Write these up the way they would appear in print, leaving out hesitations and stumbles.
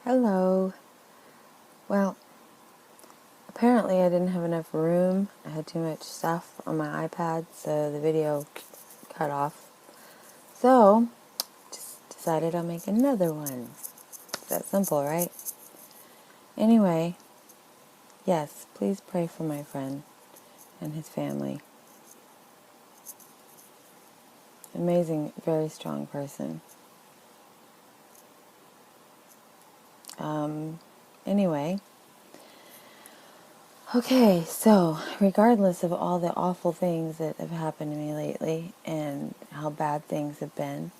Hello. Well, apparently I didn't have enough room. I had too much stuff on my iPad, so the video cut off. So, just decided I'll make another one. It's that simple, right? Anyway, yes, please pray for my friend and his family. Amazing, very strong person. Anyway, okay, so regardless of all the awful things that have happened to me lately and how bad things have been,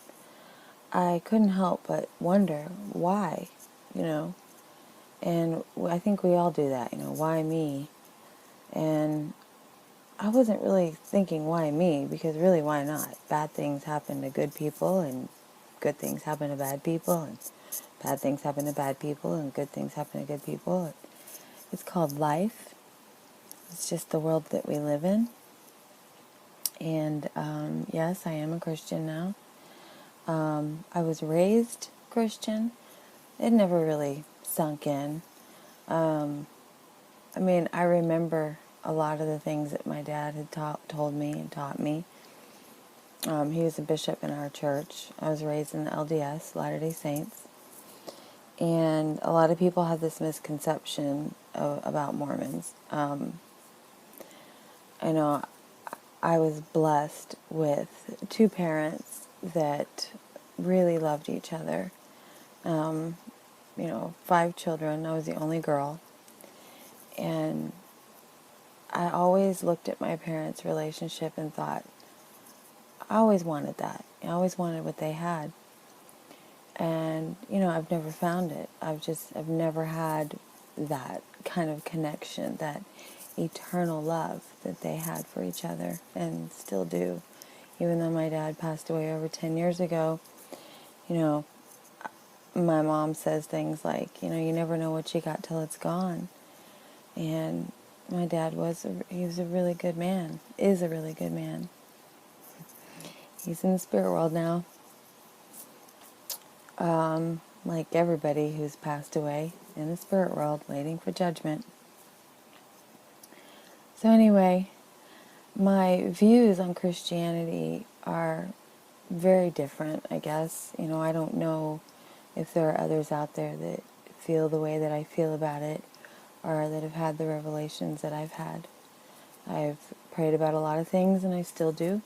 I couldn't help but wonder why, you know, and I think we all do that, why me? And I wasn't really thinking why me, because really why not? Bad things happen to good people, and good things happen to bad people, and bad things happen to bad people, and good things happen to good people. It's called life. It's just the world that we live in. And yes, I am a Christian now. I was raised Christian. It never really sunk in. I remember a lot of the things that my dad had told me and taught me. He was a bishop in our church. I was raised in the LDS, Latter-day Saints. And a lot of people have this misconception about Mormons. I know I was blessed with two parents that really loved each other. 5 children. I was the only girl. And I always looked at my parents' relationship and thought, I always wanted that. I always wanted what they had. And, I've never found it. I've never had that kind of connection, that eternal love that they had for each other and still do. Even though my dad passed away over 10 years ago, my mom says things like, you never know what you got till it's gone. And my dad he was a really good man, is a really good man. He's in the spirit world now. Like everybody who's passed away in the spirit world, waiting for judgment. So anyway, my views on Christianity are very different, I guess. I don't know if there are others out there that feel the way that I feel about it, or that have had the revelations that I've had. I've prayed about a lot of things, and I still do.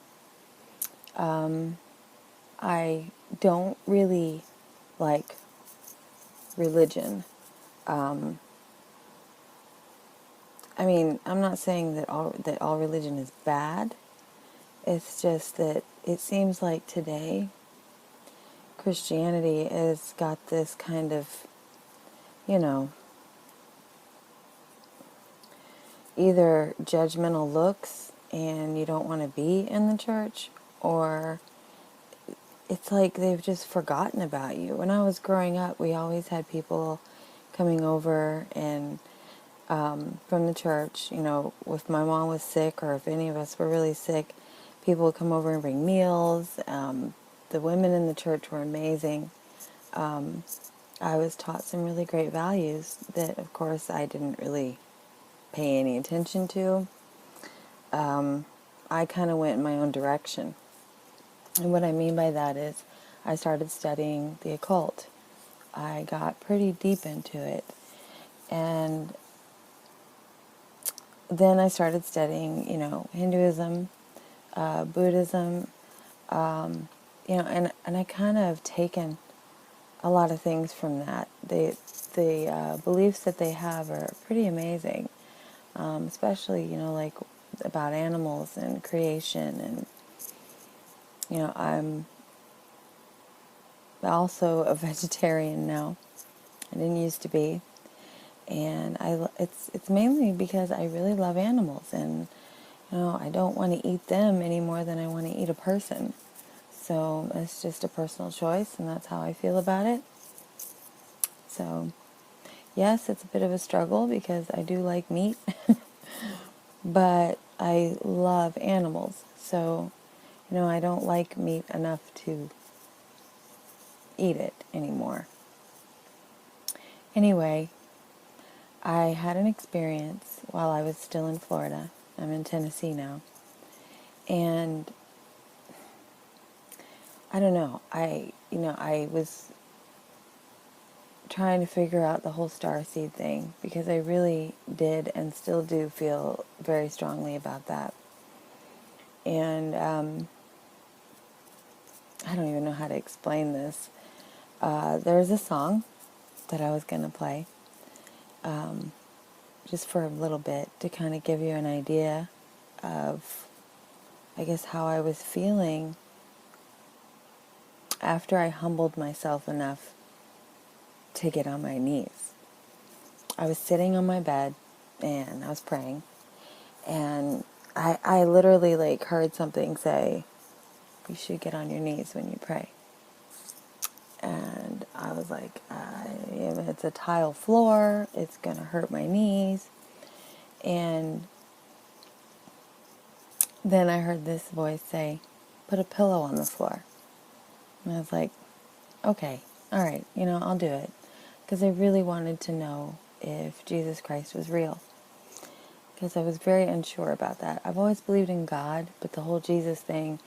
I don't really like religion. I'm not saying that all religion is bad. It's just that it seems like today Christianity has got this kind of, either judgmental looks and you don't want to be in the church, or it's like they've just forgotten about you. When I was growing up, we always had people coming over and from the church, if my mom was sick or if any of us were really sick, people would come over and bring meals. The women in the church were amazing. I was taught some really great values that, of course, I didn't really pay any attention to. I kind of went in my own direction. And what I mean by that is I started studying the occult. I got pretty deep into it. And then I started studying, Hinduism, Buddhism, and I kind of taken a lot of things from that. The beliefs that they have are pretty amazing, especially, like about animals and creation. And, I'm also a vegetarian now. I didn't used to be. And it's mainly because I really love animals, and I don't want to eat them any more than I want to eat a person. So it's just a personal choice, and that's how I feel about it. So yes, it's a bit of a struggle because I do like meat, but I love animals. So, I don't like meat enough to eat it anymore. Anyway, I had an experience while I was still in Florida. I'm in Tennessee now. And I don't know, I was trying to figure out the whole starseed thing because I really did and still do feel very strongly about that. And I don't even know how to explain this. There was a song that I was going to play just for a little bit to kind of give you an idea of, I guess, how I was feeling after I humbled myself enough to get on my knees. I was sitting on my bed and I was praying, and I literally heard something say, you should get on your knees when you pray. And I was like, it's a tile floor, it's going to hurt my knees. And then I heard this voice say, put a pillow on the floor. And I was like, okay, all right, I'll do it. Because I really wanted to know if Jesus Christ was real. Because I was very unsure about that. I've always believed in God, but the whole Jesus thing,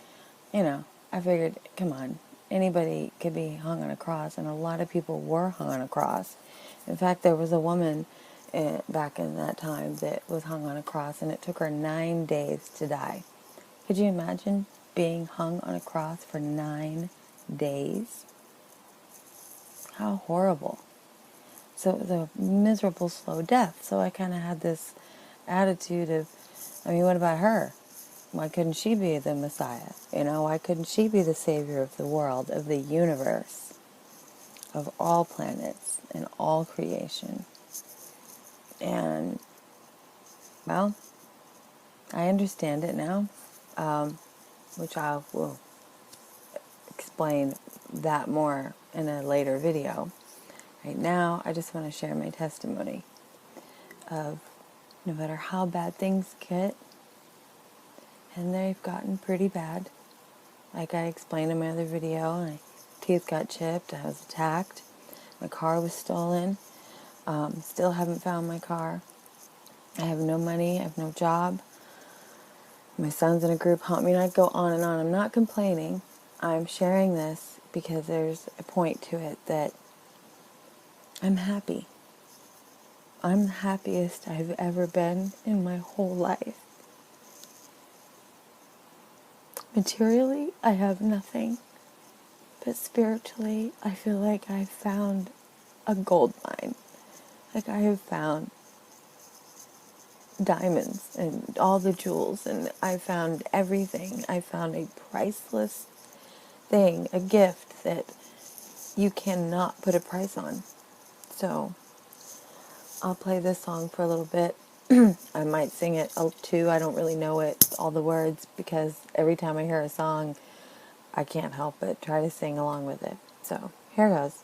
I figured, come on, anybody could be hung on a cross, and a lot of people were hung on a cross. In fact, there was a woman back in that time that was hung on a cross, and it took her 9 days to die. Could you imagine being hung on a cross for 9 days? How horrible. So it was a miserable, slow death. So I kind of had this attitude of, what about her? Why couldn't she be the Messiah? Why couldn't she be the Savior of the world, of the universe, of all planets and all creation? And, well, I understand it now, which I will explain that more in a later video. Right now, I just want to share my testimony of no matter how bad things get, and they've gotten pretty bad. Like I explained in my other video, my teeth got chipped, I was attacked, my car was stolen, still haven't found my car, I have no money, I have no job, my son's in a group home. I go on and on. I'm not complaining. I'm sharing this because there's a point to it that I'm happy. I'm the happiest I've ever been in my whole life. Materially, I have nothing. But spiritually, I feel like I found a gold mine. Like I have found diamonds and all the jewels, and I found everything. I found a priceless thing, a gift that you cannot put a price on. So I'll play this song for a little bit. I might sing it too. I don't really know all the words, because every time I hear a song, I can't help but try to sing along with it. So here goes.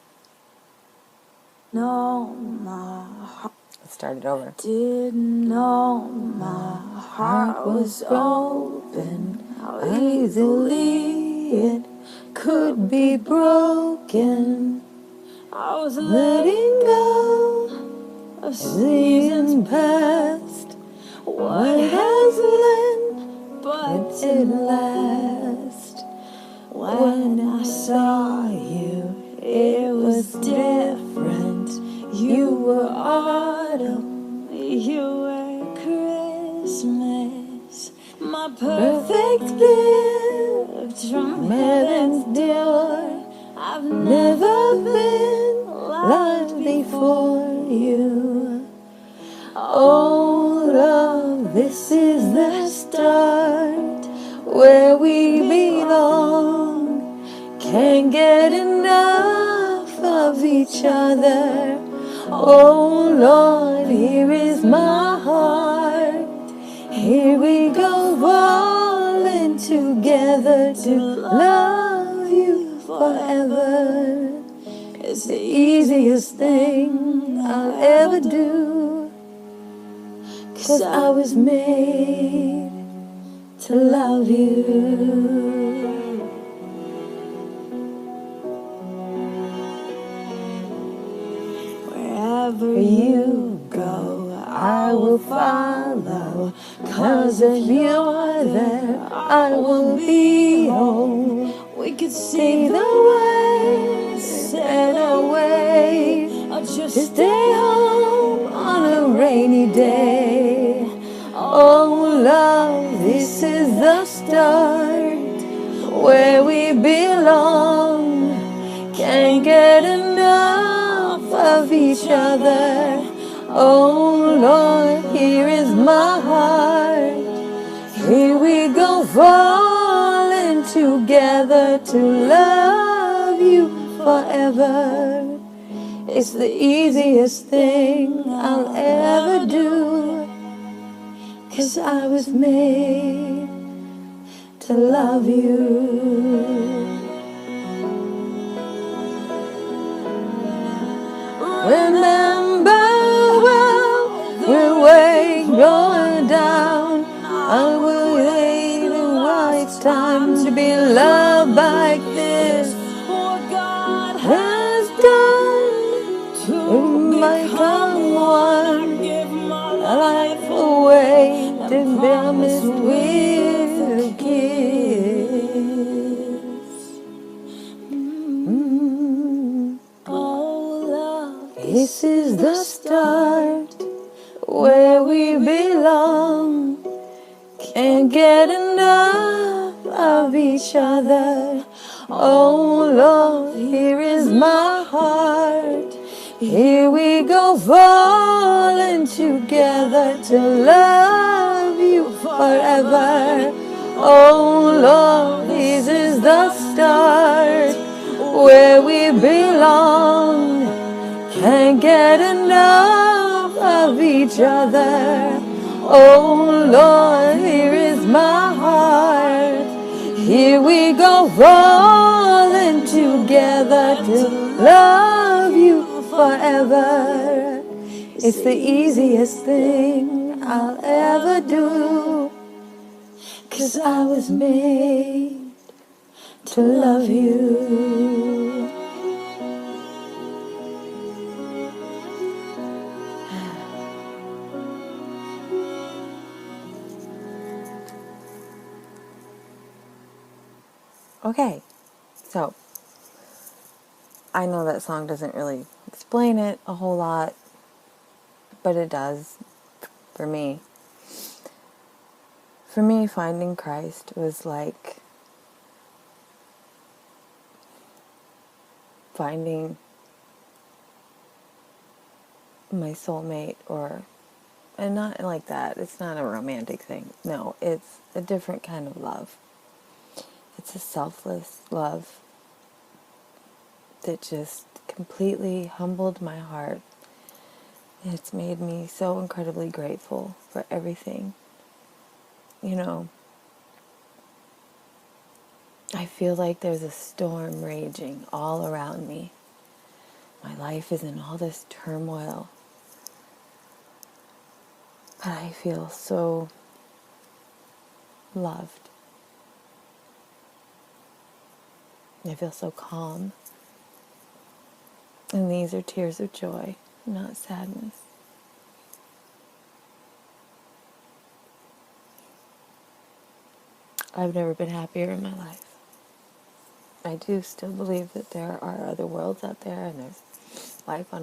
No, my heart. Let's start it over. Didn't know my heart was open, how easily it could be broken. I was letting go of seasons past. What has lent but did last? When I saw you, it was different. You were autumn, you were Christmas, my perfect gift from heaven's door. I've never been loved before you. Oh, love, this is the start where we belong. Can't get enough of each other. Oh, Lord, here is my heart. Here we go, falling together to love you forever. It's the easiest thing I'll ever do, 'cause I was made to love you. Wherever you go, I will follow. 'Cause if you're there, I will be home. We could see the world sail away, or just stay home on a rainy day. Oh love, this is the start, where we belong. Can't get enough of each other. Oh Lord, here is my heart. Here we go, falling together to love you forever. It's the easiest thing I'll ever do, 'cause I was made to love you. Remember, we're way going down. I will wait why it's time to be loved like this. What God has done to become one, give my life away to be honest with a kiss. This is the start, where we belong. Can't get enough of each other. Oh Lord, here is my heart. Here we go, falling together to love you forever. Oh Lord, this is the start, where we belong. Can't get enough of each other. Oh Lord, here is my heart. Here we go, falling together to love you forever. It's the easiest thing I'll ever do, 'cause I was made to love you. Okay, so I know that song doesn't really explain it a whole lot, but it does for me. For me, finding Christ was like finding my soulmate, and not like that. It's not a romantic thing. No, it's a different kind of love. It's a selfless love that just completely humbled my heart. It's made me so incredibly grateful for everything. You know, I feel like there's a storm raging all around me. My life is in all this turmoil. But I feel so loved. I feel so calm. And these are tears of joy, not sadness. I've never been happier in my life. I do still believe that there are other worlds out there and there's life on